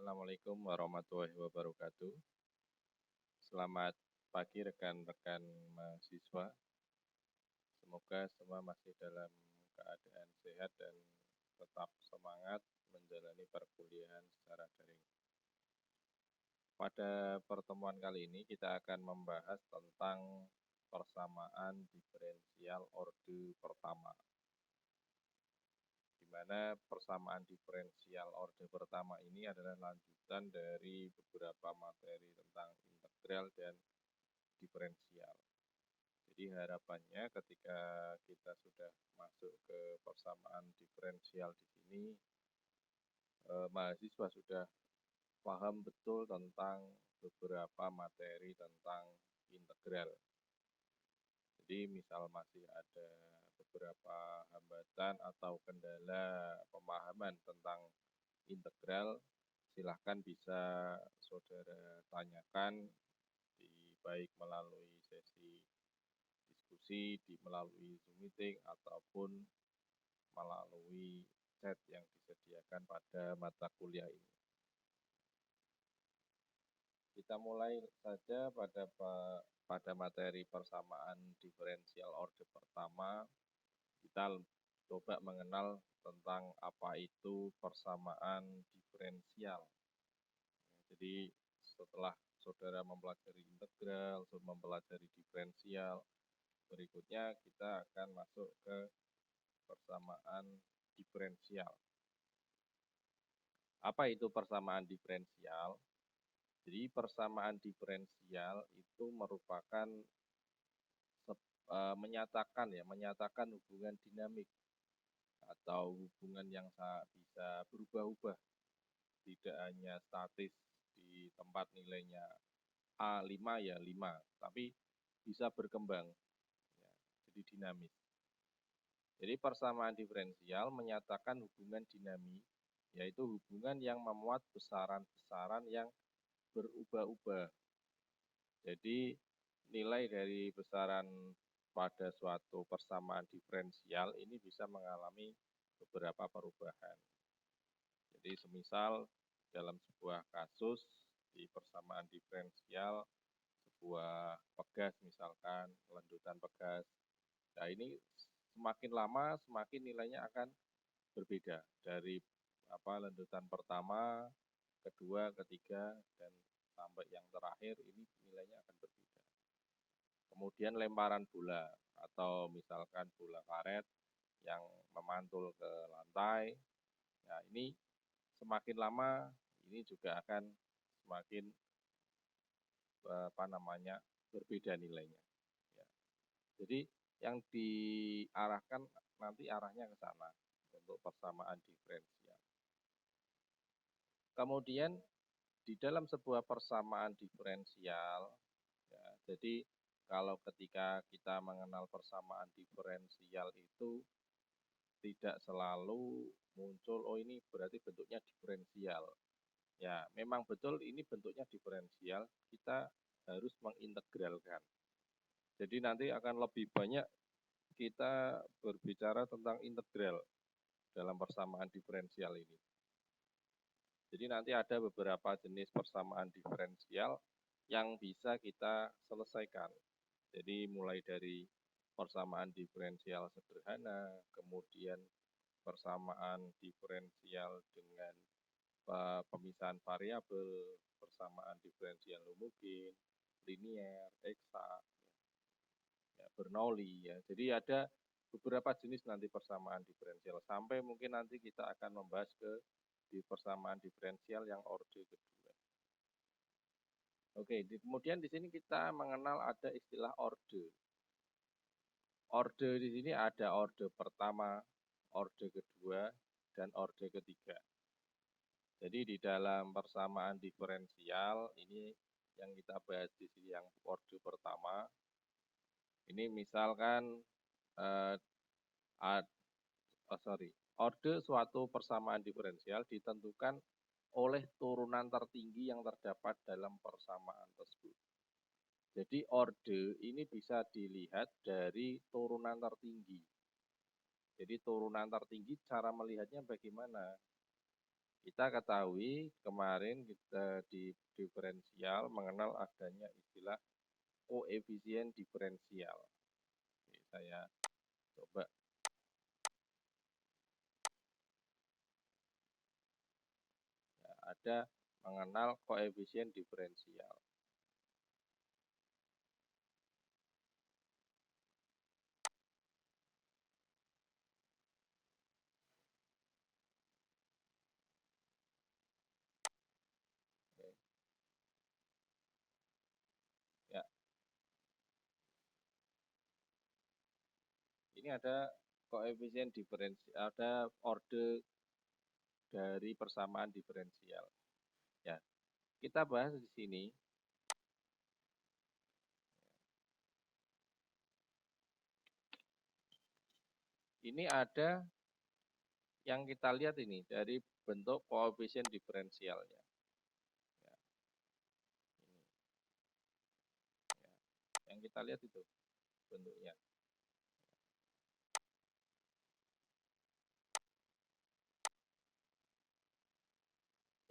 Assalamualaikum warahmatullahi wabarakatuh. Selamat pagi rekan-rekan mahasiswa. Semoga semua masih dalam keadaan sehat dan tetap semangat menjalani perkuliahan secara daring. Pada pertemuan kali ini kita akan membahas tentang persamaan diferensial orde pertama. Di mana persamaan diferensial orde pertama ini adalah lanjutan dari beberapa materi tentang integral dan diferensial. Jadi harapannya ketika kita sudah masuk ke persamaan diferensial di sini, mahasiswa sudah paham betul tentang beberapa materi tentang integral. Jadi misal masih ada beberapa hambatan atau kendala pemahaman tentang integral, silahkan bisa saudara tanyakan baik melalui sesi diskusi, melalui Zoom meeting, ataupun melalui chat yang disediakan pada mata kuliah ini. Kita mulai saja pada materi persamaan diferensial orde pertama. Kita coba mengenal tentang apa itu persamaan diferensial. Jadi setelah saudara mempelajari integral, mempelajari diferensial, berikutnya kita akan masuk ke persamaan diferensial. Apa itu persamaan diferensial? Jadi persamaan diferensial itu merupakan menyatakan hubungan dinamik atau hubungan yang bisa berubah-ubah, tidak hanya statis di tempat nilainya A5 ya 5, tapi bisa berkembang, ya, jadi dinamis. Jadi persamaan diferensial menyatakan hubungan dinamik, yaitu hubungan yang memuat besaran-besaran yang berubah-ubah. Jadi nilai dari besaran pada suatu persamaan diferensial ini bisa mengalami beberapa perubahan. Jadi semisal dalam sebuah kasus di persamaan diferensial, sebuah pegas misalkan, lanjutan pegas. Nah ini semakin lama semakin nilainya akan berbeda dari lanjutan pertama, kedua, ketiga, dan sampai yang terakhir ini nilainya akan berbeda. Kemudian lemparan bola atau misalkan bola karet yang memantul ke lantai. Nah ini semakin lama ini juga akan semakin berbeda nilainya. Ya. Jadi yang diarahkan nanti arahnya ke sana untuk persamaan diferensial. Kemudian di dalam sebuah persamaan diferensial, ya, jadi kalau ketika kita mengenal persamaan diferensial itu tidak selalu muncul, oh ini berarti bentuknya diferensial. Ya, memang betul ini bentuknya diferensial, kita harus mengintegralkan. Jadi nanti akan lebih banyak kita berbicara tentang integral dalam persamaan diferensial ini. Jadi nanti ada beberapa jenis persamaan diferensial yang bisa kita selesaikan. Jadi mulai dari persamaan diferensial sederhana, kemudian persamaan diferensial dengan pemisahan variabel, persamaan diferensial homogen, linier, eksak, ya, Bernoulli. Ya. Jadi ada beberapa jenis nanti persamaan diferensial. Sampai mungkin nanti kita akan membahas di persamaan diferensial yang orde kedua. Oke, kemudian di sini kita mengenal ada istilah orde. Orde di sini ada orde pertama, orde kedua, dan orde ketiga. Jadi di dalam persamaan diferensial ini yang kita bahas di sini yang orde pertama. Ini misalkan orde suatu persamaan diferensial ditentukan oleh turunan tertinggi yang terdapat dalam persamaan tersebut. Jadi orde ini bisa dilihat dari turunan tertinggi. Jadi turunan tertinggi cara melihatnya bagaimana? Kita ketahui kemarin kita di diferensial mengenal adanya istilah koefisien diferensial. Oke, saya coba. Ya, ada mengenal koefisien diferensial. Oke. Ya, ini ada koefisien diferensial, ada orde dari persamaan diferensial. Ya, kita bahas di sini. Ini ada yang kita lihat ini dari bentuk koefisien diferensialnya. Ya, ini. Ya, yang kita lihat itu bentuknya.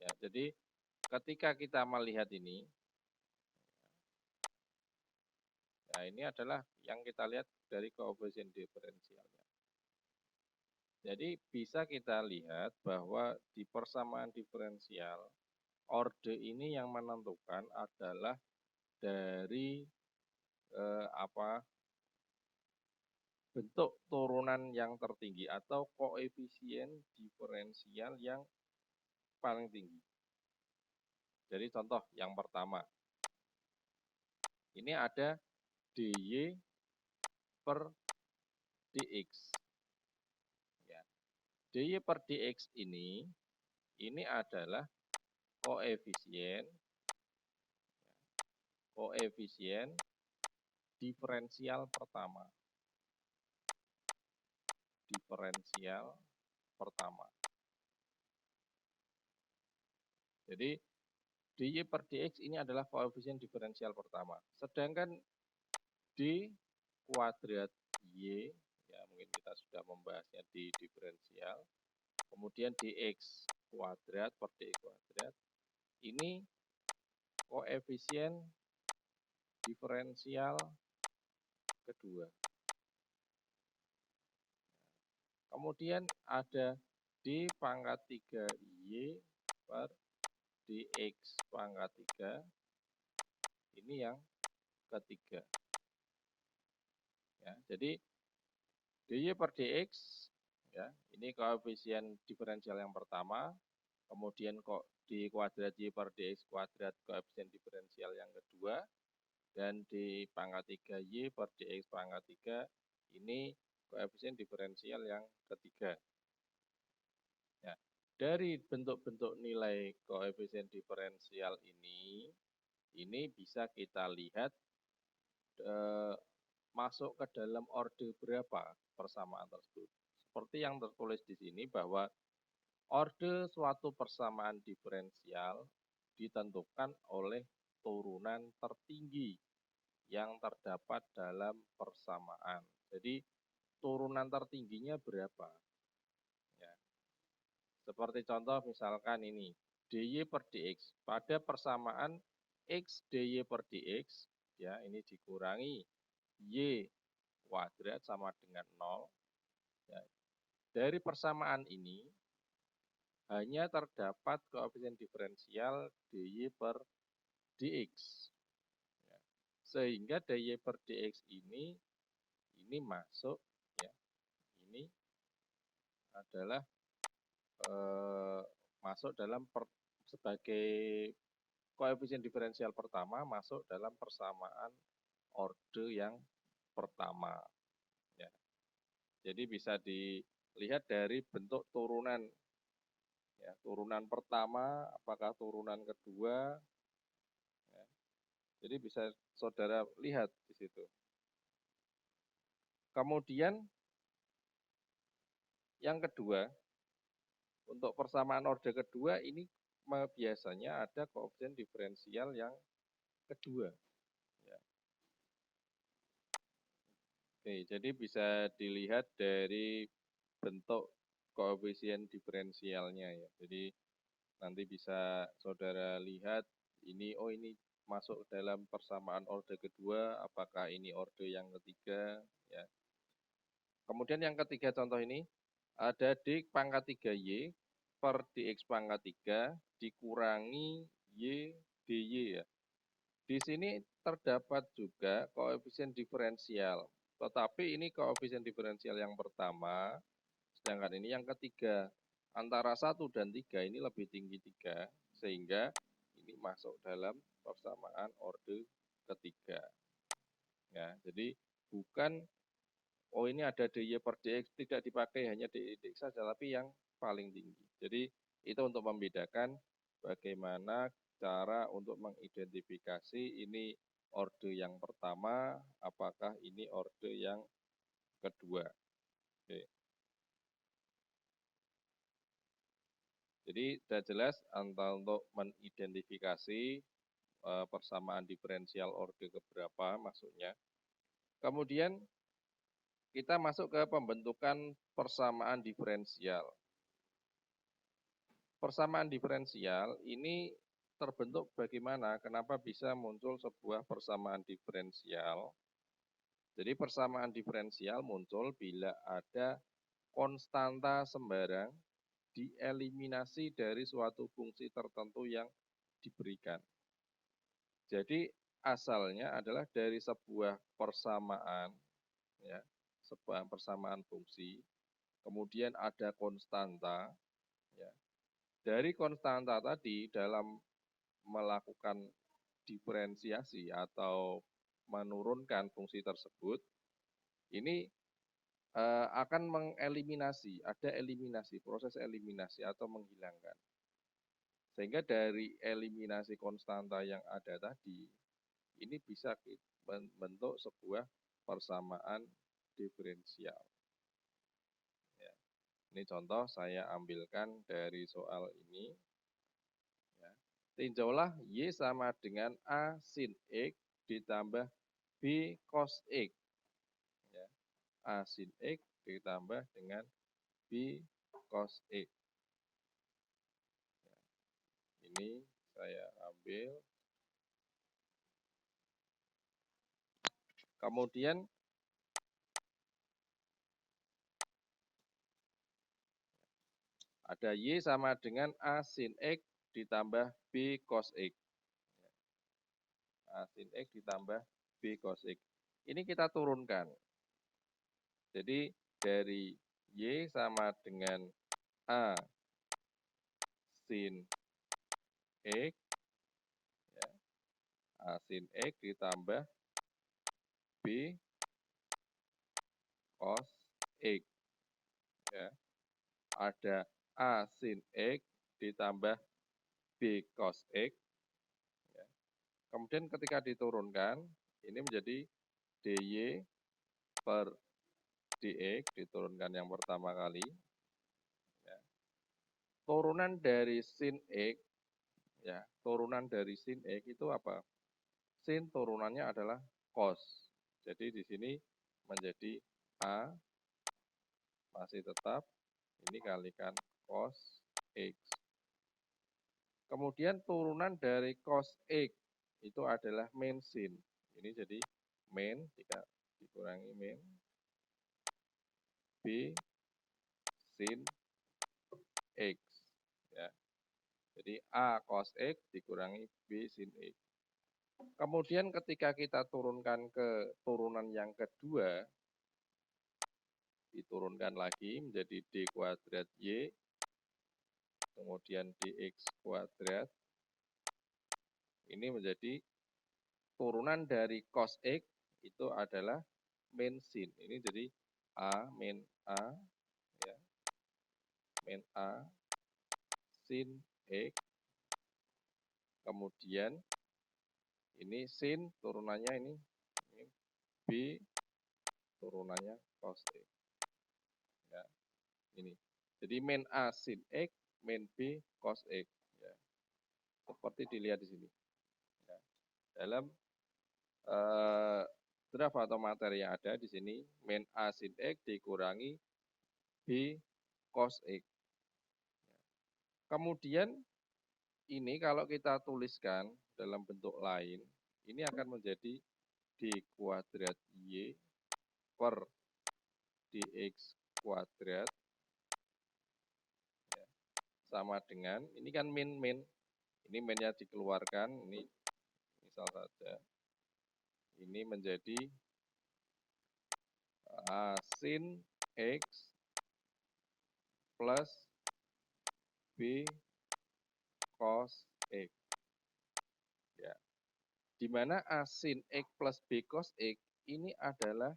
Ya, jadi ketika kita melihat ini, nah ini adalah yang kita lihat dari koefisien diferensialnya. Jadi bisa kita lihat bahwa di persamaan diferensial, orde ini yang menentukan adalah dari bentuk turunan yang tertinggi atau koefisien diferensial yang paling tinggi. Jadi contoh yang pertama, ini ada dy per dx. Ya. dy per dx ini adalah koefisien diferensial pertama. Diferensial pertama. Jadi dy per dx ini adalah koefisien diferensial pertama. Sedangkan d kuadrat y, ya mungkin kita sudah membahasnya di diferensial, kemudian dx kuadrat per dx kuadrat, ini koefisien diferensial kedua. Kemudian ada d pangkat 3y per dx pangkat 3, ini yang ketiga. Ya, jadi dy per dx, ya, ini koefisien diferensial yang pertama, kemudian kok d kuadrat y per dx kuadrat koefisien diferensial yang kedua, dan d pangkat 3y per dx pangkat 3, ini koefisien diferensial yang ketiga. Ya, dari bentuk-bentuk nilai koefisien diferensial ini bisa kita lihat masuk ke dalam orde berapa persamaan tersebut. Seperti yang tertulis di sini bahwa orde suatu persamaan diferensial ditentukan oleh turunan tertinggi yang terdapat dalam persamaan. Jadi turunan tertingginya berapa? Ya. Seperti contoh misalkan ini, dy per dx. Pada persamaan x dy per dx, ya ini dikurangi y kuadrat sama dengan 0. Ya. Dari persamaan ini, hanya terdapat koefisien diferensial dy per dx. Ya. Sehingga dy per dx ini masuk, ya, ini adalah masuk dalam sebagai koefisien diferensial pertama, masuk dalam persamaan orde yang pertama. Ya. Jadi bisa dilihat dari bentuk turunan. Ya, turunan pertama, apakah turunan kedua. Ya. Jadi bisa saudara lihat di situ. Kemudian yang kedua, untuk persamaan orde kedua ini biasanya ada koefisien diferensial yang kedua. Ya. Oke, jadi bisa dilihat dari bentuk koefisien diferensialnya ya. Jadi Nanti bisa saudara lihat ini, oh ini masuk dalam persamaan orde kedua, apakah ini orde yang ketiga, ya. Kemudian yang ketiga contoh ini, ada D pangkat 3Y per DX pangkat 3 dikurangi Y DY ya. Di sini terdapat juga koefisien diferensial, tetapi ini koefisien diferensial yang pertama, sedangkan ini yang ketiga. Antara 1 dan 3 ini lebih tinggi 3, sehingga ini masuk dalam persamaan orde ketiga. Ya, jadi bukan, oh ini ada DY per DX, tidak dipakai hanya DX saja, tapi yang paling tinggi. Jadi itu untuk membedakan bagaimana cara untuk mengidentifikasi ini orde yang pertama, apakah ini orde yang kedua. Oke. Jadi sudah jelas untuk mengidentifikasi persamaan diferensial orde keberapa maksudnya. Kemudian kita masuk ke pembentukan persamaan diferensial. Persamaan diferensial ini terbentuk bagaimana, kenapa bisa muncul sebuah persamaan diferensial. Jadi persamaan diferensial muncul bila ada konstanta sembarang dieliminasi dari suatu fungsi tertentu yang diberikan. Jadi asalnya adalah dari sebuah persamaan, ya, sebuah persamaan fungsi, kemudian ada konstanta, ya. Dari konstanta tadi dalam melakukan diferensiasi atau menurunkan fungsi tersebut, ini akan mengeliminasi, ada eliminasi, proses eliminasi atau menghilangkan. Sehingga dari eliminasi konstanta yang ada tadi, ini bisa membentuk sebuah persamaan diferensial. Ya. Ini contoh saya ambilkan dari soal ini. Ya. Tinjaulah Y sama dengan A sin X ditambah B cos X. Ya. A sin X ditambah dengan B cos X. Ya. Ini saya ambil. Kemudian ada Y sama dengan A sin X ditambah B cos X. A sin X ditambah B cos X. Ini kita turunkan. Jadi dari Y sama dengan A sin X, ya, A sin X ditambah B cos X. Ya. Ada A sin X ditambah B cos X. Ya. Kemudian ketika diturunkan, ini menjadi DY per DX, diturunkan yang pertama kali. Ya. Turunan dari sin X, ya, turunan dari sin X itu apa? Sin turunannya adalah cos. Jadi di sini menjadi A, masih tetap, ini kalikan cos X. Kemudian turunan dari cos X itu adalah min sin. Ini jadi min, jika dikurangi min, B sin X. Ya. Jadi A cos X dikurangi B sin X. Kemudian ketika kita turunkan ke turunan yang kedua, diturunkan lagi menjadi D kuadrat Y, kemudian DX kuadrat, ini menjadi turunan dari cos X itu adalah min sin. Ini jadi A min A, ya, min A sin X, kemudian ini sin turunannya ini B turunannya cos X. Ya, ini. Jadi min A sin X, min B cos X. Ya. Seperti dilihat di sini. Ya. Dalam draft atau materi yang ada di sini, min A sin X dikurangi B cos X. Kemudian ini kalau kita tuliskan dalam bentuk lain, ini akan menjadi d kuadrat y per dx kuadrat ya, sama dengan, ini kan min, ini minnya dikeluarkan, ini misal saja, ini menjadi sin x plus b cos x. Ya. Di mana a sin x plus b cos x ini adalah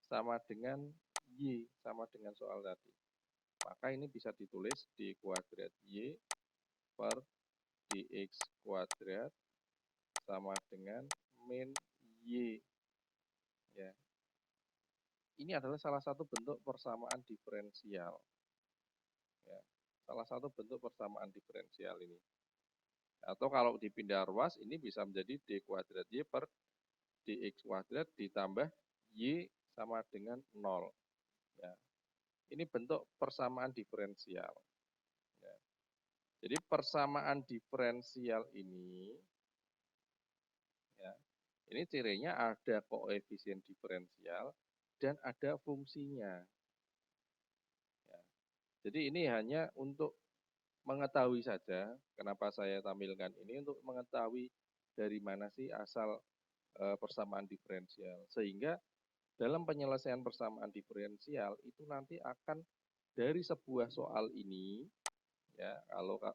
sama dengan y, sama dengan soal tadi. Maka ini bisa ditulis d kuadrat y per dx kuadrat sama dengan min y. Ya. Ini adalah salah satu bentuk persamaan diferensial. Ya. Salah satu bentuk persamaan diferensial ini. Atau kalau dipindah ruas, ini bisa menjadi d kuadrat y per dx kuadrat ditambah y sama dengan 0. Ya. Ini bentuk persamaan diferensial. Ya. Jadi persamaan diferensial ini, ya, ini cirinya ada koefisien diferensial dan ada fungsinya. Ya. Jadi ini hanya untuk mengetahui saja, kenapa saya tampilkan ini, untuk mengetahui dari mana sih asal persamaan diferensial. Sehingga dalam penyelesaian persamaan diferensial itu nanti akan dari sebuah soal ini, ya,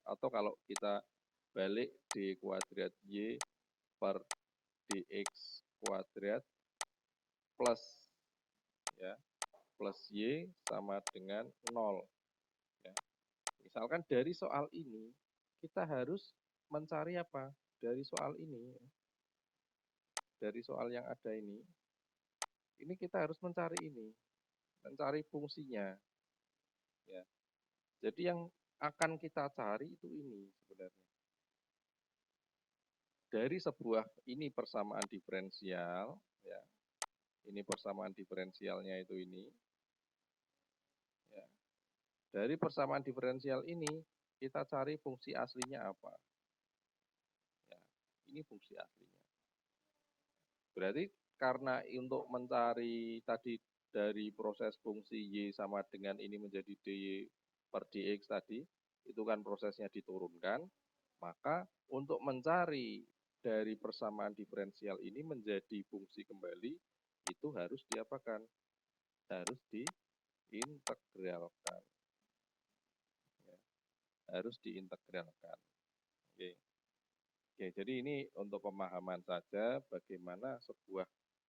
atau kalau kita balik d kuadrat y per dx kuadrat plus, ya, plus y sama dengan 0. Ya. Misalkan dari soal ini kita harus mencari apa? Dari soal ini, dari soal yang ada ini kita harus mencari ini, mencari fungsinya. Ya. Jadi yang akan kita cari itu ini sebenarnya. Dari sebuah ini persamaan diferensial, ya, ini persamaan diferensialnya itu ini. Ya. Dari persamaan diferensial ini kita cari fungsi aslinya apa. Ya, ini fungsi aslinya. Berarti karena untuk mencari tadi dari proses fungsi y sama dengan ini menjadi dy per dx tadi, itu kan prosesnya diturunkan, maka untuk mencari dari persamaan diferensial ini menjadi fungsi kembali, itu harus diapakan? Harus diintegralkan. Ya, harus diintegralkan. Oke. Oke, jadi ini untuk pemahaman saja bagaimana sebuah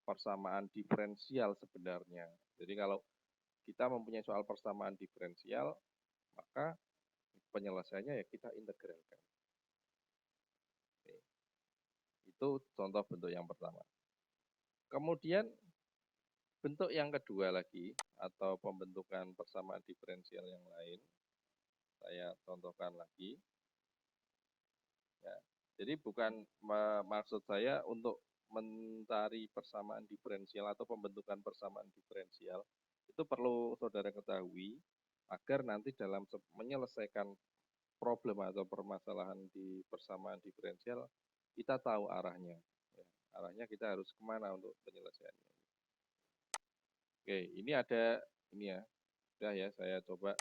persamaan diferensial sebenarnya. Jadi kalau kita mempunyai soal persamaan diferensial, maka penyelesaiannya ya kita integralkan. Oke. Itu contoh bentuk yang pertama. Kemudian bentuk yang kedua lagi, atau pembentukan persamaan diferensial yang lain, saya contohkan lagi. Ya. Jadi bukan maksud saya untuk mencari persamaan diferensial atau pembentukan persamaan diferensial, itu perlu saudara ketahui agar nanti dalam menyelesaikan problem atau permasalahan di persamaan diferensial, kita tahu arahnya. Ya, arahnya kita harus kemana untuk penyelesaiannya. Oke, ini ada, ini ya, sudah ya, saya coba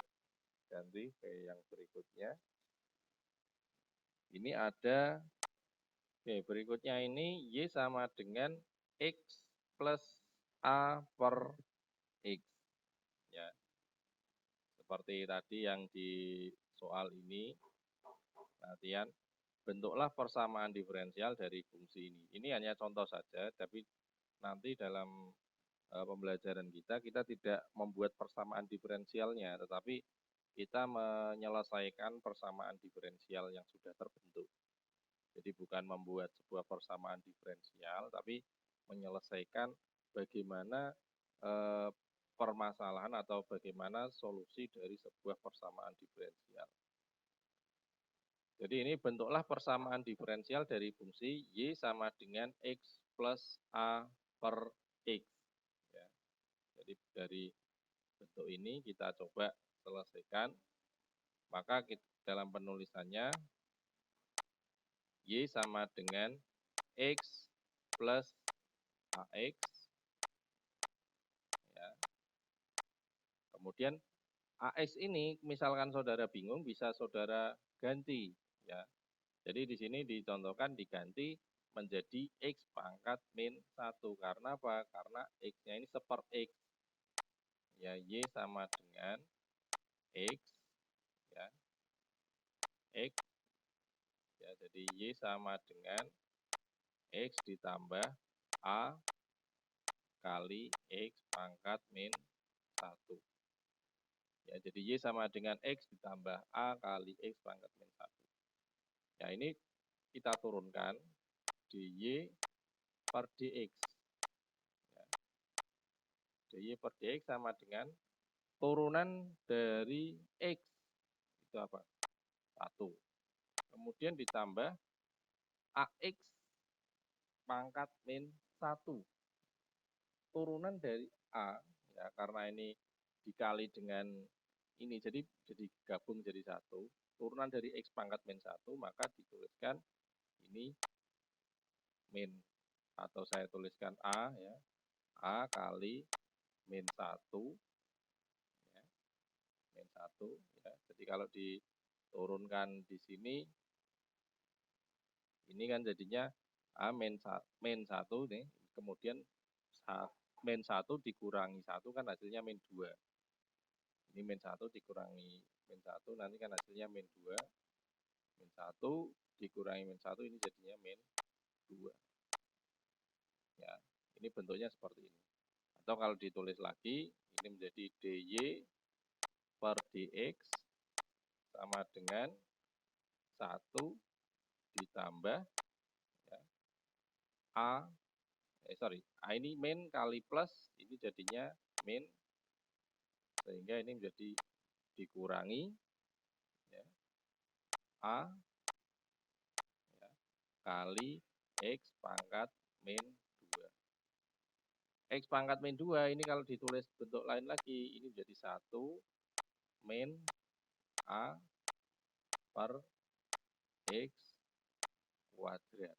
ganti ke yang berikutnya. Ini ada, oke, berikutnya ini y sama dengan x plus a per x. Ya, seperti tadi yang di soal ini, perhatian, bentuklah persamaan diferensial dari fungsi ini. Ini hanya contoh saja, tapi nanti dalam pembelajaran kita tidak membuat persamaan diferensialnya, tetapi kita menyelesaikan persamaan diferensial yang sudah terbentuk. Jadi bukan membuat sebuah persamaan diferensial, tapi menyelesaikan bagaimana permasalahan atau bagaimana solusi dari sebuah persamaan diferensial. Jadi ini bentuklah persamaan diferensial dari fungsi y sama dengan x plus a per x. Ya. Jadi dari bentuk ini kita coba selesaikan. Maka dalam penulisannya Y sama dengan X plus AX. Ya. Kemudian AX ini misalkan saudara bingung bisa saudara ganti. Ya. Jadi di sini dicontohkan diganti menjadi X pangkat min 1. Karena apa? Karena X-nya ini seper X. Ya, Y sama dengan X. Ya. X. Ya, jadi Y sama dengan X ditambah A kali X pangkat min 1. Ya, jadi Y sama dengan X ditambah A kali X pangkat min 1. Ya, ini kita turunkan dy per dx. Ya. dy per dx sama dengan turunan dari X. Itu apa? 1. Kemudian ditambah AX pangkat min 1. Turunan dari A, ya karena ini dikali dengan ini, jadi gabung jadi 1. Turunan dari X pangkat min 1, maka dituliskan ini min, atau saya tuliskan A, ya, A kali min 1, ya, min 1, ya. Jadi kalau diturunkan di sini, ini kan jadinya A min 1 nih, kemudian min 1 dikurangi 1 kan hasilnya min 2. Ini min 1 dikurangi min 1, nanti kan hasilnya min 2. Min 1 dikurangi min 1, ini jadinya min 2. Ya, ini bentuknya seperti ini. Atau kalau ditulis lagi, ini menjadi dy per dx sama dengan 1 ditambah, ya, A ini min kali plus, ini jadinya min, sehingga ini menjadi dikurangi, ya, A, ya, kali X pangkat min 2. X pangkat min 2 ini kalau ditulis bentuk lain lagi, ini menjadi 1 min A per X kuadrat.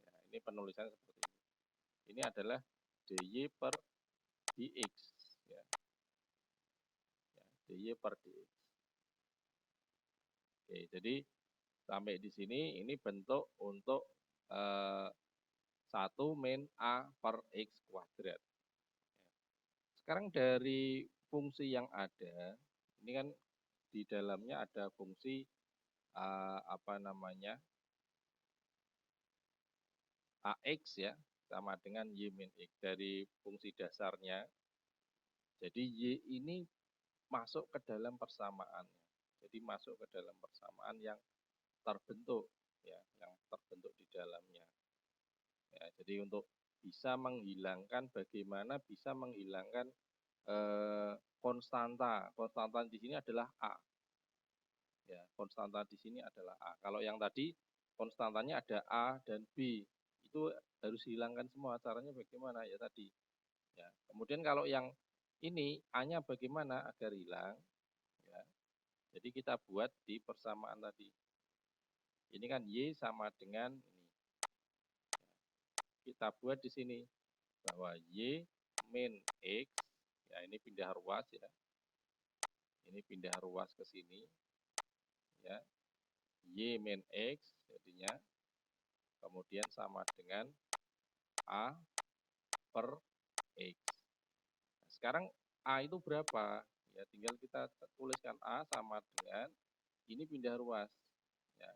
Ya, ini penulisan seperti ini. Ini adalah dy per dx. Ya. Ya, dy per dx. Oke, jadi sampai di sini ini bentuk untuk 1 min A per X kuadrat. Sekarang dari fungsi yang ada, ini kan di dalamnya ada fungsi apa namanya, AX, ya, sama dengan Y min X dari fungsi dasarnya. Jadi Y ini masuk ke dalam persamaan. Jadi masuk ke dalam persamaan yang terbentuk, ya, yang terbentuk di dalamnya. Ya, jadi untuk bisa menghilangkan, bagaimana bisa menghilangkan konstanta. Konstanta di sini adalah A. Ya, konstanta di sini adalah A. Kalau yang tadi konstantanya ada A dan B, itu harus hilangkan semua. Caranya bagaimana? Ya tadi. Ya. Kemudian kalau yang ini A-nya bagaimana agar hilang? Ya. Jadi kita buat di persamaan tadi. Ini kan Y sama dengan ini. Kita buat di sini bahwa Y min X, ya ini pindah ruas, ya. Ini pindah ruas ke sini, ya. Y min X jadinya, kemudian sama dengan A per X. Nah, sekarang A itu berapa? Ya tinggal kita tuliskan A sama dengan ini pindah ruas, ya.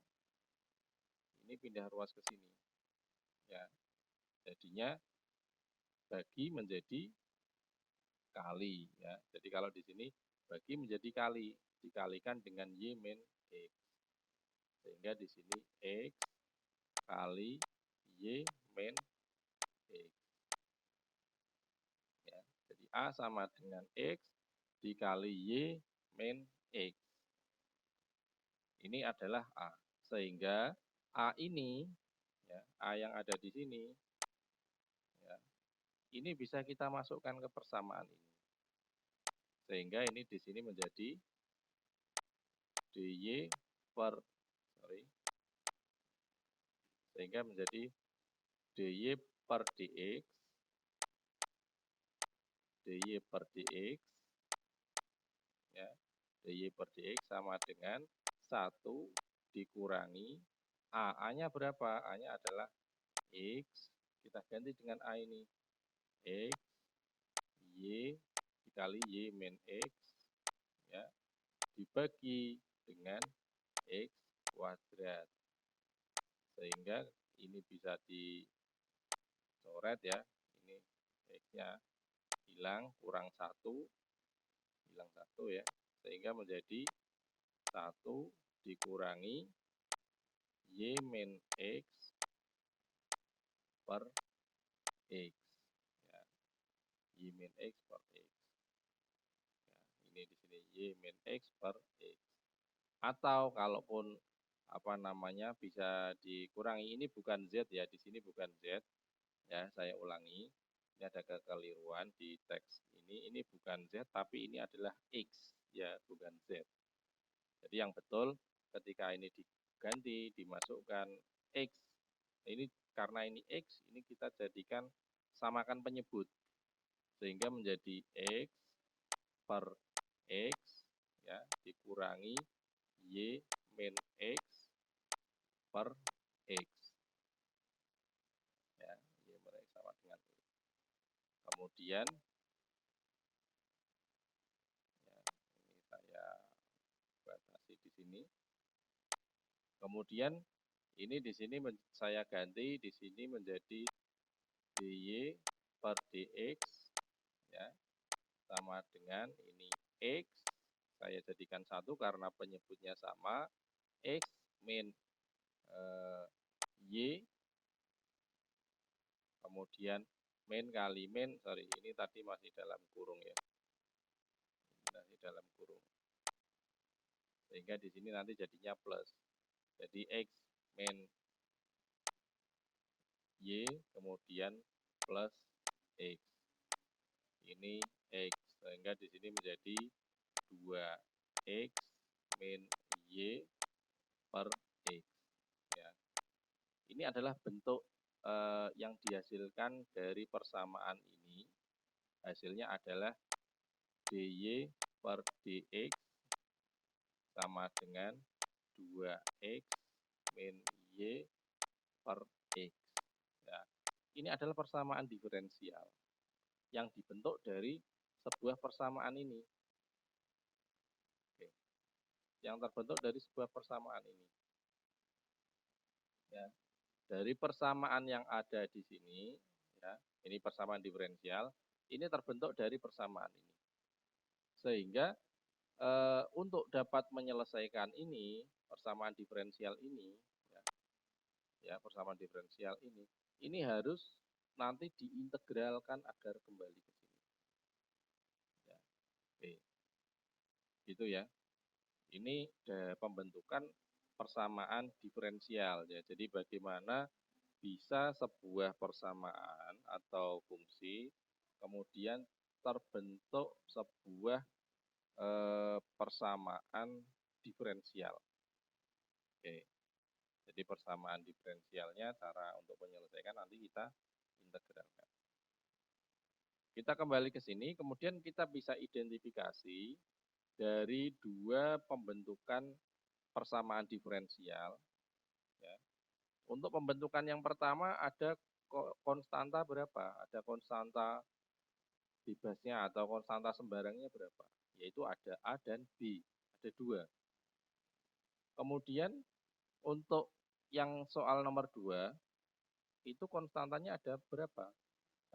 Ini pindah ruas ke sini, ya. Jadinya bagi menjadi kali, ya. Jadi kalau di sini bagi menjadi kali, dikalikan dengan Y min X. Sehingga di sini X kali Y min X. Ya, jadi A sama dengan X dikali Y min X. Ini adalah A. Sehingga A ini, ya, A yang ada di sini, ya, ini bisa kita masukkan ke persamaan ini. Sehingga ini di sini menjadi dy per sehingga menjadi dy per dx ya, dy per dx sama dengan 1 dikurangi A-nya berapa? A-nya adalah X, kita ganti dengan A ini, X, Y dikali Y min X, ya, dibagi dengan X kuadrat. Sehingga ini bisa dicoret ya, ini X-nya hilang, kurang 1, hilang 1 ya, sehingga menjadi 1 dikurangi Y min X per X ya, Y min X per X ya, ini di sini Y min X per X. Atau kalaupun apa namanya bisa dikurangi, ini bukan Z ya, di sini bukan Z ya, saya ulangi, ini ada kekeliruan di teks ini bukan Z tapi ini adalah X ya, bukan Z. Jadi yang betul ketika ini diganti dimasukkan X, ini karena ini X, ini kita jadikan samakan penyebut sehingga menjadi X per X ya dikurangi Y min X per X ya, Y min X sama dengan X. Kemudian ya, ini saya batasi di sini. Kemudian ini di sini saya ganti di sini menjadi dy per dx ya sama dengan ini X, saya jadikan 1 karena penyebutnya sama, X min Y, kemudian min kali min, sorry ini tadi masih dalam kurung ya, ini masih dalam kurung, sehingga di sini nanti jadinya plus, jadi X min Y kemudian plus X, ini X, sehingga di sini menjadi 2X min Y per X ya. Ini adalah bentuk yang dihasilkan dari persamaan ini. Hasilnya adalah dy per dx sama dengan 2x min y per x ya. Ini adalah persamaan diferensial yang dibentuk dari sebuah persamaan ini. Oke. Yang terbentuk dari sebuah persamaan ini ya. Dari persamaan yang ada di sini ya, ini persamaan diferensial, ini terbentuk dari persamaan ini. Sehingga untuk dapat menyelesaikan ini, persamaan diferensial ini ya, persamaan diferensial ini harus nanti diintegralkan agar kembali ke sini. Ya. Oke. Gitu ya. Ini pembentukan persamaan diferensial ya. Jadi bagaimana bisa sebuah persamaan atau fungsi kemudian terbentuk sebuah persamaan diferensial. Oke. Jadi persamaan diferensialnya cara untuk menyelesaikan nanti kita integralkan. Kita kembali ke sini, kemudian kita bisa identifikasi dari dua pembentukan persamaan diferensial. Ya. Untuk pembentukan yang pertama ada konstanta berapa? Ada konstanta bebasnya atau konstanta sembarangnya berapa? Yaitu ada A dan B, ada 2. Kemudian untuk yang soal nomor 2, itu konstantanya ada berapa?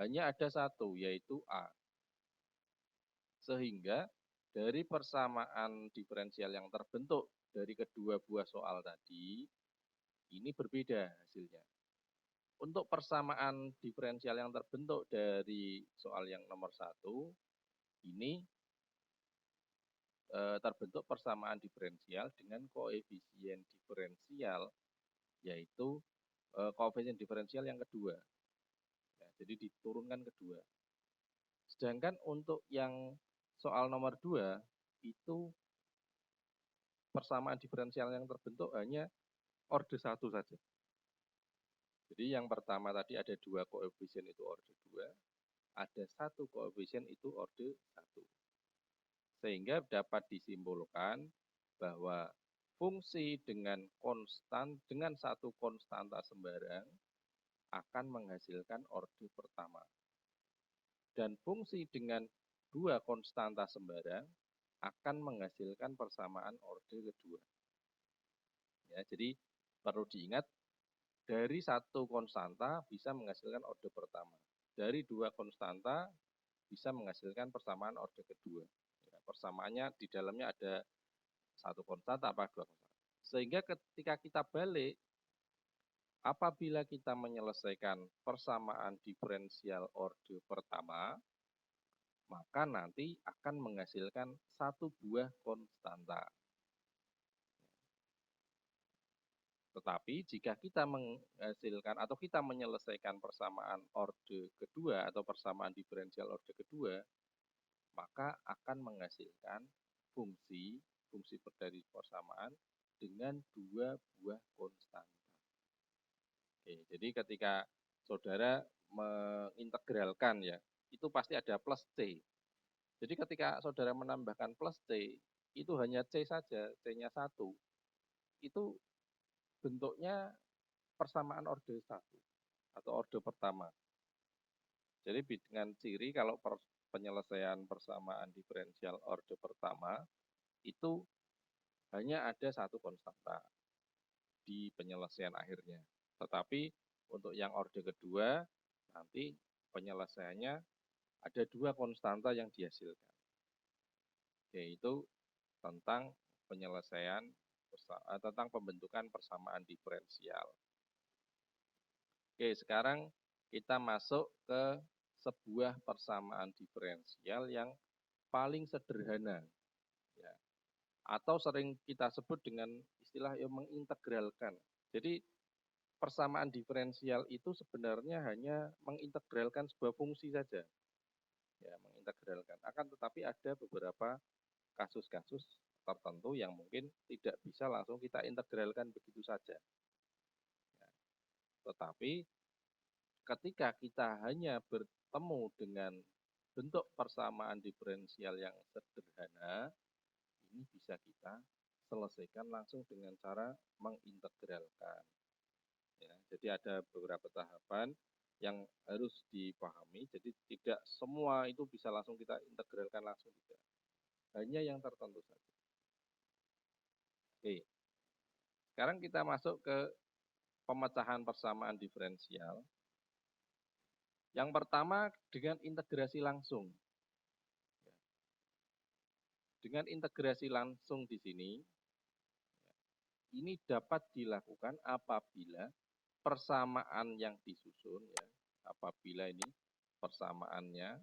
Hanya ada 1, yaitu A. Sehingga dari persamaan diferensial yang terbentuk dari kedua buah soal tadi, ini berbeda hasilnya. Untuk persamaan diferensial yang terbentuk dari soal yang nomor 1, ini terbentuk persamaan diferensial dengan koefisien diferensial, yaitu koefisien diferensial yang kedua. Ya, jadi diturunkan kedua. Sedangkan untuk yang soal nomor 2, itu persamaan diferensial yang terbentuk hanya orde 1 saja. Jadi yang pertama tadi ada 2 koefisien itu orde 2, ada 1 koefisien itu orde 1. Sehingga dapat disimpulkan bahwa fungsi dengan satu konstanta sembarang akan menghasilkan orde pertama. Dan fungsi dengan 2 konstanta sembarang akan menghasilkan persamaan orde kedua. Ya, jadi perlu diingat, dari satu konstanta bisa menghasilkan orde pertama. Dari 2 konstanta bisa menghasilkan persamaan orde kedua. Ya, persamaannya di dalamnya ada 1 konstanta apa 2 konstanta. Sehingga ketika kita balik, apabila kita menyelesaikan persamaan diferensial orde pertama, maka nanti akan menghasilkan 1 buah konstanta. Tetapi jika kita menghasilkan atau kita menyelesaikan persamaan orde kedua atau persamaan diferensial orde kedua, maka akan menghasilkan fungsi dari persamaan dengan 2 buah konstanta. Oke, jadi ketika saudara mengintegralkan ya, itu pasti ada plus C. Jadi ketika saudara menambahkan plus C, itu hanya C saja, C-nya 1. Itu bentuknya persamaan orde 1 atau orde pertama. Jadi dengan ciri kalau penyelesaian persamaan diferensial orde pertama, itu hanya ada 1 konstanta di penyelesaian akhirnya. Tetapi untuk yang orde kedua, nanti penyelesaiannya ada 2 konstanta yang dihasilkan, yaitu tentang penyelesaian tentang pembentukan persamaan diferensial. Oke, sekarang kita masuk ke sebuah persamaan diferensial yang paling sederhana, ya, atau sering kita sebut dengan istilah yang mengintegralkan. Jadi persamaan diferensial itu sebenarnya hanya mengintegralkan sebuah fungsi saja. Ya, mengintegralkan. Akan tetapi ada beberapa kasus-kasus tertentu yang mungkin tidak bisa langsung kita integralkan begitu saja. Ya. Tetapi ketika kita hanya bertemu dengan bentuk persamaan diferensial yang sederhana, ini bisa kita selesaikan langsung dengan cara mengintegralkan. Ya, jadi ada beberapa tahapan yang harus dipahami. Jadi tidak semua itu bisa langsung kita integralkan langsung, tidak. Hanya yang tertentu saja. Oke. Sekarang kita masuk ke pemecahan persamaan diferensial. Yang pertama dengan integrasi langsung. Dengan integrasi langsung di sini, ini dapat dilakukan apabila persamaan yang disusun, ya, apabila ini persamaannya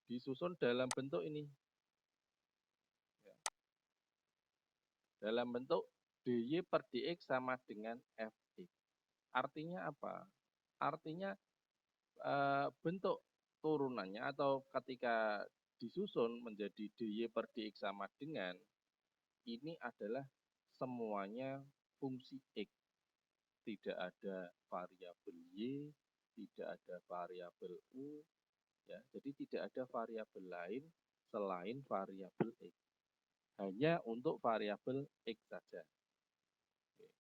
disusun dalam bentuk ini, ya, dalam bentuk dy per dx sama dengan fx. Artinya apa? Artinya bentuk turunannya atau ketika disusun menjadi dy per dx sama dengan, ini adalah semuanya fungsi x. Tidak ada variabel y, tidak ada variabel u, ya. Jadi tidak ada variabel lain selain variabel x. Hanya untuk variabel x saja. Oke.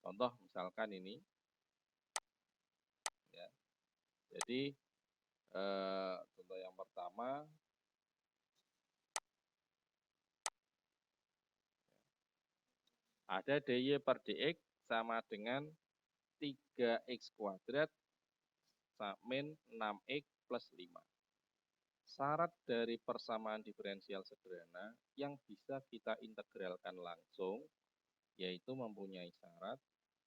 Contoh misalkan ini, ya. Jadi contoh yang pertama, ada dy per dx sama dengan 3x kuadrat min 6x plus 5. Syarat dari persamaan diferensial sederhana yang bisa kita integralkan langsung, yaitu mempunyai syarat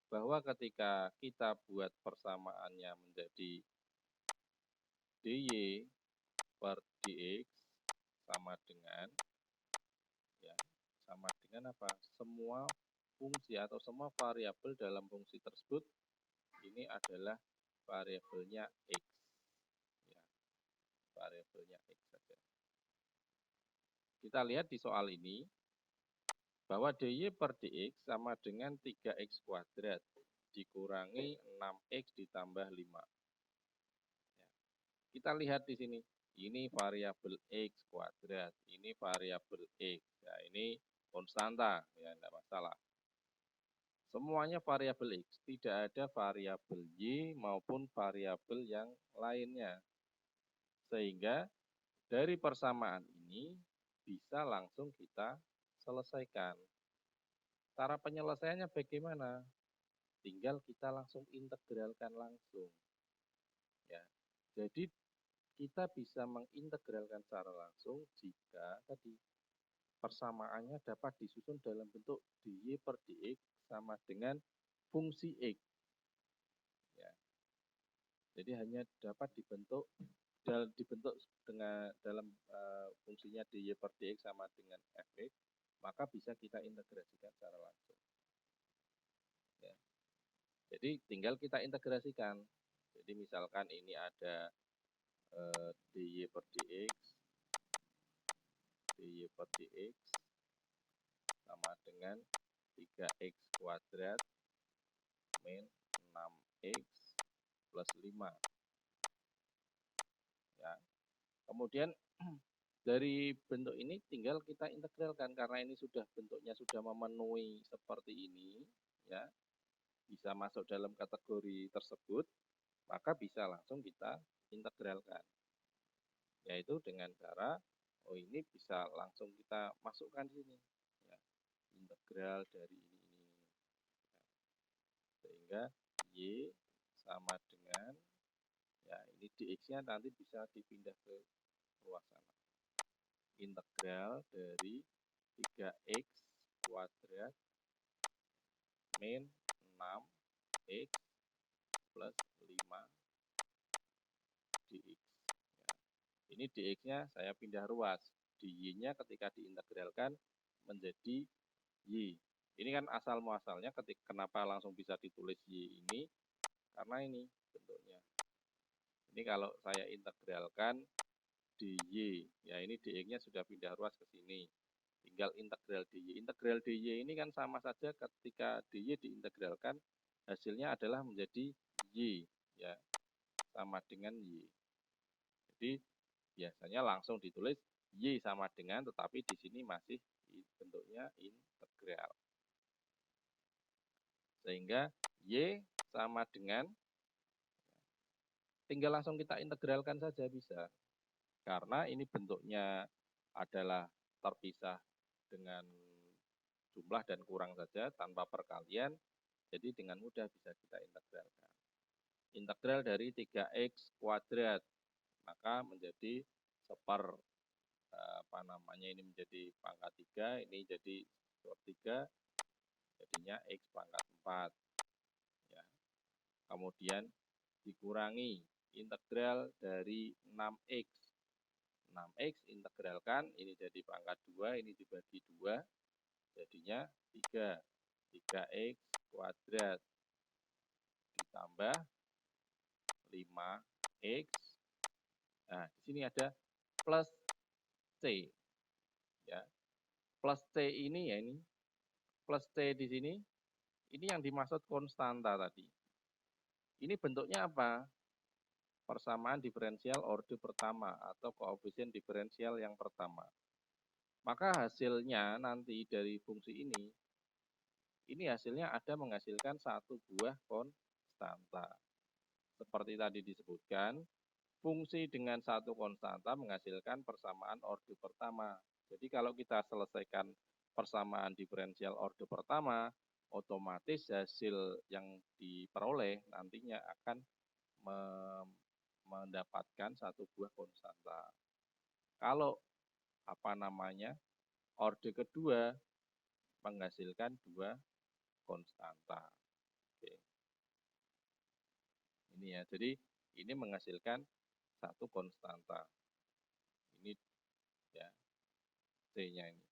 bahwa ketika kita buat persamaannya menjadi dy per dx sama dengan, ya, sama dengan apa? Semua fungsi atau semua variabel dalam fungsi tersebut ini adalah variabelnya x, ya, variabelnya x saja. Kita lihat di soal ini bahwa dy per dx sama dengan 3x kuadrat dikurangi 6x ditambah 5. Ya. Kita lihat di sini, ini variabel x kuadrat, ini variabel x. Ya, ini konstanta, ya tidak masalah. Semuanya variabel x, tidak ada variabel y maupun variabel yang lainnya. Sehingga dari persamaan ini bisa langsung kita selesaikan. Cara penyelesaiannya bagaimana? Tinggal kita langsung integralkan langsung. Ya. Jadi kita bisa mengintegralkan secara langsung jika tadi persamaannya dapat disusun dalam bentuk dy per dx sama dengan fungsi x. Ya. Jadi hanya dapat dibentuk dengan dalam fungsinya dy per dx sama dengan fx, maka bisa kita integrasikan secara langsung. Ya. Jadi tinggal kita integrasikan. Jadi misalkan ini ada dy per dx sama dengan 3x kuadrat min 6x plus 5. Ya. Kemudian dari bentuk ini tinggal kita integralkan karena ini bentuknya sudah memenuhi seperti ini, ya. Bisa masuk dalam kategori tersebut, maka bisa langsung kita integralkan. Yaitu dengan cara ini bisa langsung kita masukkan di sini. Ya. Integral dari ini. Ya. Sehingga y sama dengan, ya ini dx-nya nanti bisa dipindah ke luar sana. Integral dari 3x kuadrat min 6x plus 5 dx. Ya. Ini dx-nya saya pindah ruas. Dy-nya ketika diintegralkan menjadi y. Ini kan asal muasalnya kenapa langsung bisa ditulis y ini? Karena ini bentuknya. Ini kalau saya integralkan dy, ya ini dx-nya sudah pindah ruas ke sini. Tinggal integral dy. Integral dy ini kan sama saja ketika dy diintegralkan, hasilnya adalah menjadi y, ya sama dengan y. Jadi biasanya langsung ditulis y sama dengan, tetapi di sini masih bentuknya integral. Sehingga y sama dengan, tinggal langsung kita integralkan saja bisa. Karena ini bentuknya adalah terpisah dengan jumlah dan kurang saja tanpa perkalian, jadi dengan mudah bisa kita integralkan. Integral dari 3x kuadrat, maka menjadi ini menjadi pangkat 3, ini jadi sepertiga, jadinya x pangkat 4. Ya. Kemudian dikurangi integral dari 6x. 6x integralkan, ini jadi pangkat 2, ini dibagi 2, jadinya 3. 3x kuadrat ditambah 5x. Nah, di sini ada plus c. Ya. Plus c ini ya ini. Plus c di sini, ini yang dimaksud konstanta tadi. Ini bentuknya apa? Persamaan diferensial orde pertama atau koefisien diferensial yang pertama. Maka hasilnya nanti dari fungsi ini hasilnya ada menghasilkan satu buah konstanta. Seperti tadi disebutkan, fungsi dengan satu konstanta menghasilkan persamaan orde pertama. Jadi kalau kita selesaikan persamaan diferensial orde pertama, otomatis hasil yang diperoleh nantinya akan mendapatkan satu buah konstanta. Kalau orde kedua menghasilkan dua konstanta. Oke. Ini ya, jadi ini menghasilkan satu konstanta. Ini ya C-nya ini.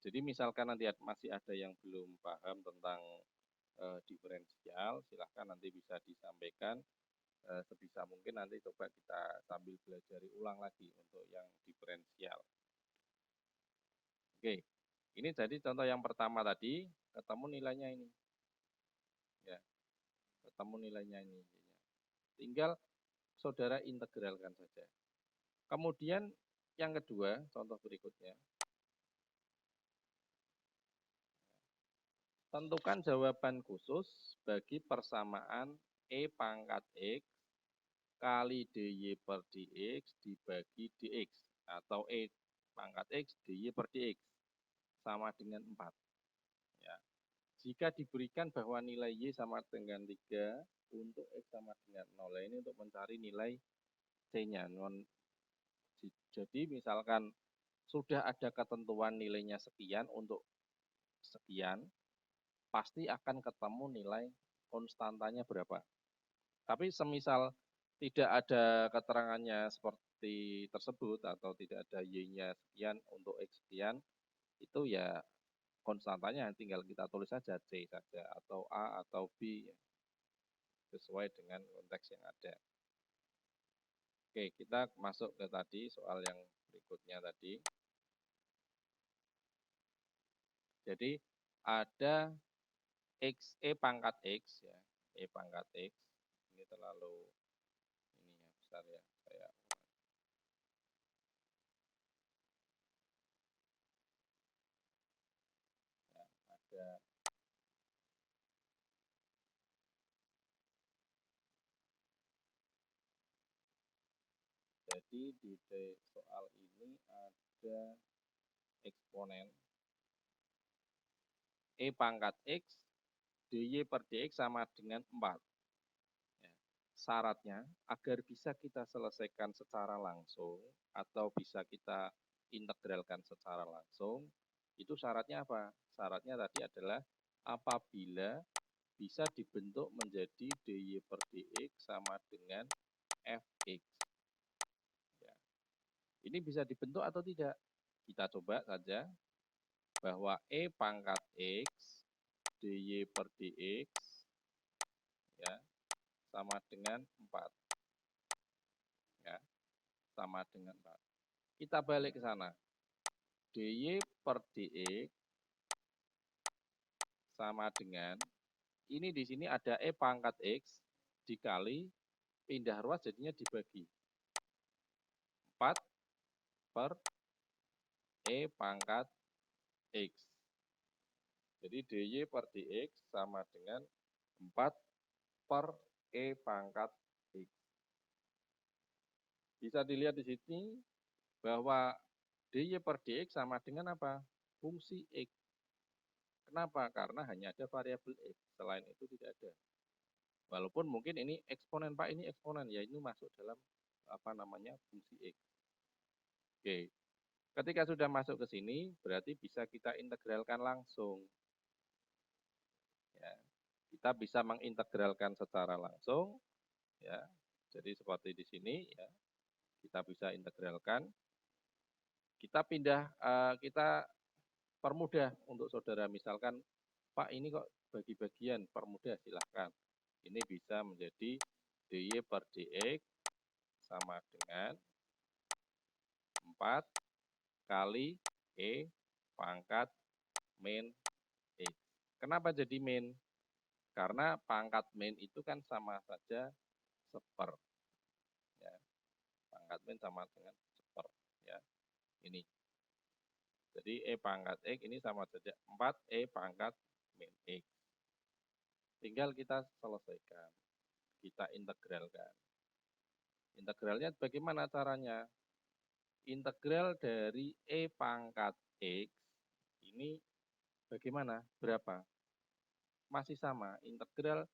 Jadi misalkan nanti masih ada yang belum paham tentang diferensial, silahkan nanti bisa disampaikan. Sebisa mungkin nanti coba kita sambil belajar ulang lagi untuk yang diferensial. Oke, ini jadi contoh yang pertama tadi, ketemu nilainya ini. Ya. ketemu nilainya ini. Tinggal saudara integralkan saja. Kemudian yang kedua, contoh berikutnya. Tentukan jawaban khusus bagi persamaan E pangkat X kali dy per dx dibagi dx atau E pangkat X dy per dx sama dengan 4. Ya. Jika diberikan bahwa nilai Y sama dengan 3 untuk X sama dengan 0, ini untuk mencari nilai C-nya. Jadi misalkan sudah ada ketentuan nilainya sekian untuk sekian, pasti akan ketemu nilai konstantanya berapa. Tapi semisal tidak ada keterangannya seperti tersebut atau tidak ada Y-nya sekian untuk X sekian, itu ya konstantanya tinggal kita tulis saja C saja atau A atau B ya, sesuai dengan konteks yang ada. Oke, kita masuk ke tadi soal yang berikutnya tadi. Jadi ada E pangkat X ya, E pangkat X ini terlalu ini ya besar ya, saya ada jadi di soal ini ada eksponen E pangkat X dy per dx sama dengan 4. Ya. Syaratnya agar bisa kita selesaikan secara langsung atau bisa kita integralkan secara langsung, itu syaratnya apa? Syaratnya tadi adalah apabila bisa dibentuk menjadi dy per dx sama dengan fx. Ya. Ini bisa dibentuk atau tidak? Kita coba saja bahwa E pangkat X dy per dx ya, sama dengan 4. Ya, sama dengan 4. Kita balik ke sana. dy per dx sama dengan, ini di sini ada E pangkat X dikali pindah ruas jadinya dibagi 4 per E pangkat X. Jadi dy per dx sama dengan 4 per E pangkat X. Bisa dilihat di sini bahwa dy per dx sama dengan apa? Fungsi X. Kenapa? Karena hanya ada variabel X, selain itu tidak ada. Walaupun mungkin ini eksponen, Pak, ini eksponen, ya ini masuk dalam apa namanya fungsi X. Oke, ketika sudah masuk ke sini, berarti bisa kita integralkan langsung. Ya, kita bisa mengintegralkan secara langsung, ya. Jadi seperti di sini, ya, kita bisa integralkan. Kita pindah, kita permudah untuk saudara, misalkan, Pak ini kok bagi-bagian, permudah silahkan. Ini bisa menjadi dy per dx sama dengan 4 kali E pangkat min X. Kenapa jadi min? Karena pangkat min itu kan sama saja seper. Ya. Pangkat min sama dengan seper. Ya. Ini. Jadi E pangkat X ini sama saja 4 E pangkat min X. Tinggal kita selesaikan. Kita integralkan. Integralnya bagaimana caranya? Integral dari E pangkat X ini bagaimana? Berapa? Masih sama. Integral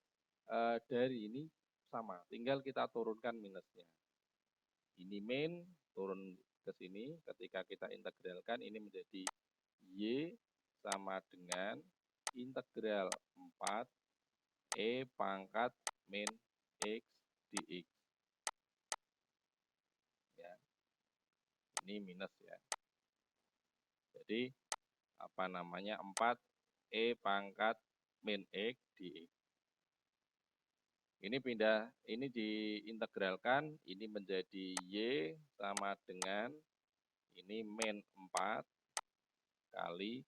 dari ini sama. Tinggal kita turunkan minusnya. Ini min, turun ke sini. Ketika kita integralkan, ini menjadi Y sama dengan integral 4 E pangkat min X dx. Ya. Ini minus ya. Jadi apa namanya 4 E pangkat min X dx. Ini pindah, ini diintegralkan, ini menjadi Y sama dengan ini min 4 kali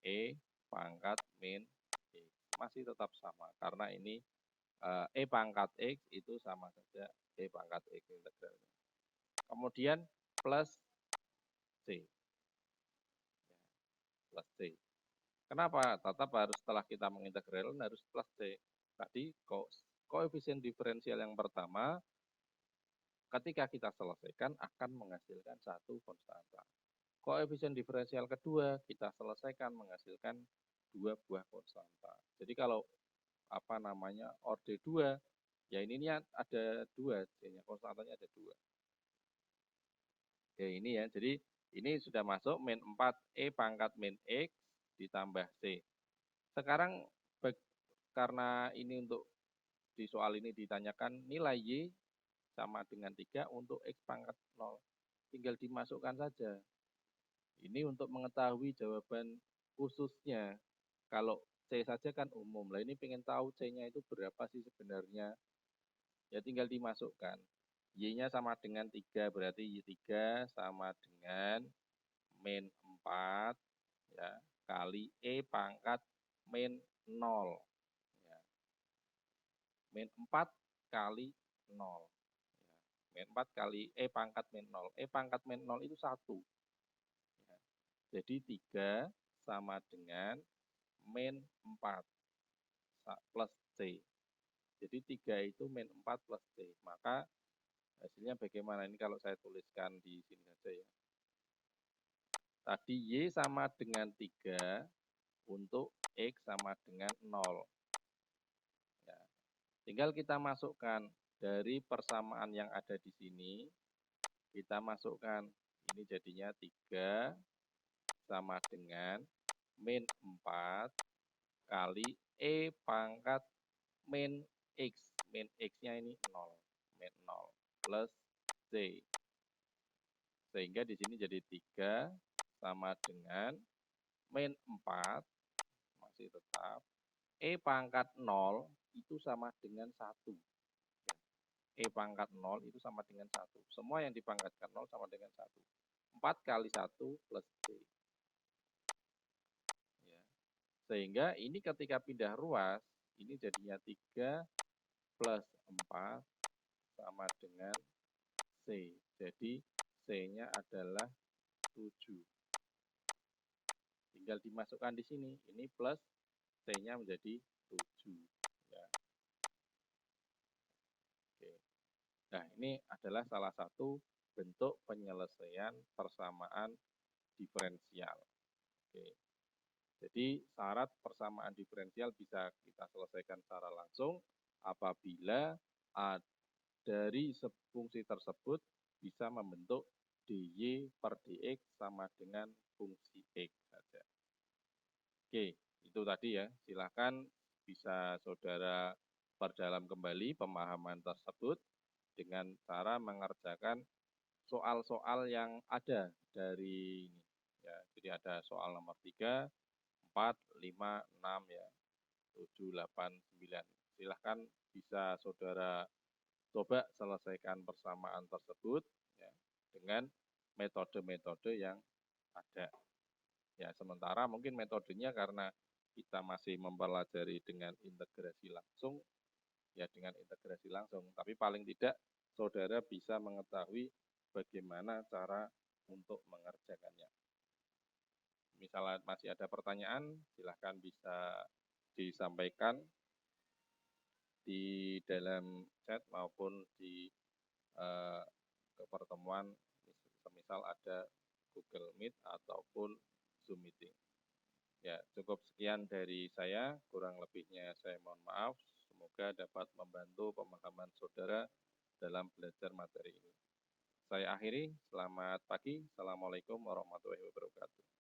E pangkat min X. Masih tetap sama karena ini E pangkat X itu sama saja E pangkat X integralnya. Kemudian plus C. Plus C. Kenapa? Tetap harus setelah kita mengintegralkan harus plus C. Tadi koefisien diferensial yang pertama ketika kita selesaikan akan menghasilkan satu konstanta. Koefisien diferensial kedua kita selesaikan menghasilkan dua buah konstanta. Jadi kalau orde 2, ya ini ada 2, konstantanya ada 2. Oke, ini ya, jadi ini sudah masuk min 4 E pangkat min X ditambah C. Sekarang karena ini untuk di soal ini ditanyakan nilai Y sama dengan 3 untuk X pangkat 0. Tinggal dimasukkan saja. Ini untuk mengetahui jawaban khususnya. Kalau C saja kan umum. Lah ini pengen tahu C-nya itu berapa sih sebenarnya. Ya tinggal dimasukkan. Y-nya sama dengan 3, berarti Y3 sama dengan min 4 ya, kali E pangkat min 0. Ya. Min 4 kali 0. Ya. Min 4 kali E pangkat min 0. E pangkat min 0 itu 1. Ya. Jadi 3 sama dengan min 4 plus C. Jadi 3 itu min 4 plus C. Maka hasilnya bagaimana? Ini kalau saya tuliskan di sini saja ya. Tadi Y sama dengan 3 untuk X sama dengan 0. Ya. Tinggal kita masukkan dari persamaan yang ada di sini. Kita masukkan. Ini jadinya 3 sama dengan min 4 kali E pangkat min X. Min X-nya ini 0. Min 0 plus C. Sehingga di sini jadi 3 sama dengan min 4, masih tetap, E pangkat 0 itu sama dengan 1. E pangkat 0 itu sama dengan 1. Semua yang dipangkatkan 0 sama dengan 1. 4 kali 1 plus C. Ya. Sehingga ini ketika pindah ruas, ini jadinya 3 plus 4 sama dengan C. Jadi C-nya adalah 7. Tinggal dimasukkan di sini. Ini plus C-nya menjadi 7. Ya. Oke. Nah, ini adalah salah satu bentuk penyelesaian persamaan diferensial. Oke. Jadi syarat persamaan diferensial bisa kita selesaikan secara langsung apabila dari fungsi tersebut bisa membentuk dy per dx sama dengan fungsi x saja. Oke, itu tadi ya. Silakan bisa saudara perdalam kembali pemahaman tersebut dengan cara mengerjakan soal-soal yang ada dari ini. Ya, jadi ada soal nomor 3, 4, 5, 6, ya, 7, 8, 9. Silahkan bisa saudara coba selesaikan persamaan tersebut ya, dengan metode-metode yang ada. Ya, sementara mungkin metodenya karena kita masih mempelajari dengan integrasi langsung, ya dengan integrasi langsung. Tapi paling tidak saudara bisa mengetahui bagaimana cara untuk mengerjakannya. Misalnya masih ada pertanyaan, silahkan bisa disampaikan di dalam chat maupun di pertemuan, misal ada Google Meet ataupun Zoom Meeting. Ya, cukup sekian dari saya, kurang lebihnya saya mohon maaf. Semoga dapat membantu pemahaman saudara dalam belajar materi ini. Saya akhiri, selamat pagi, Assalamualaikum warahmatullahi wabarakatuh.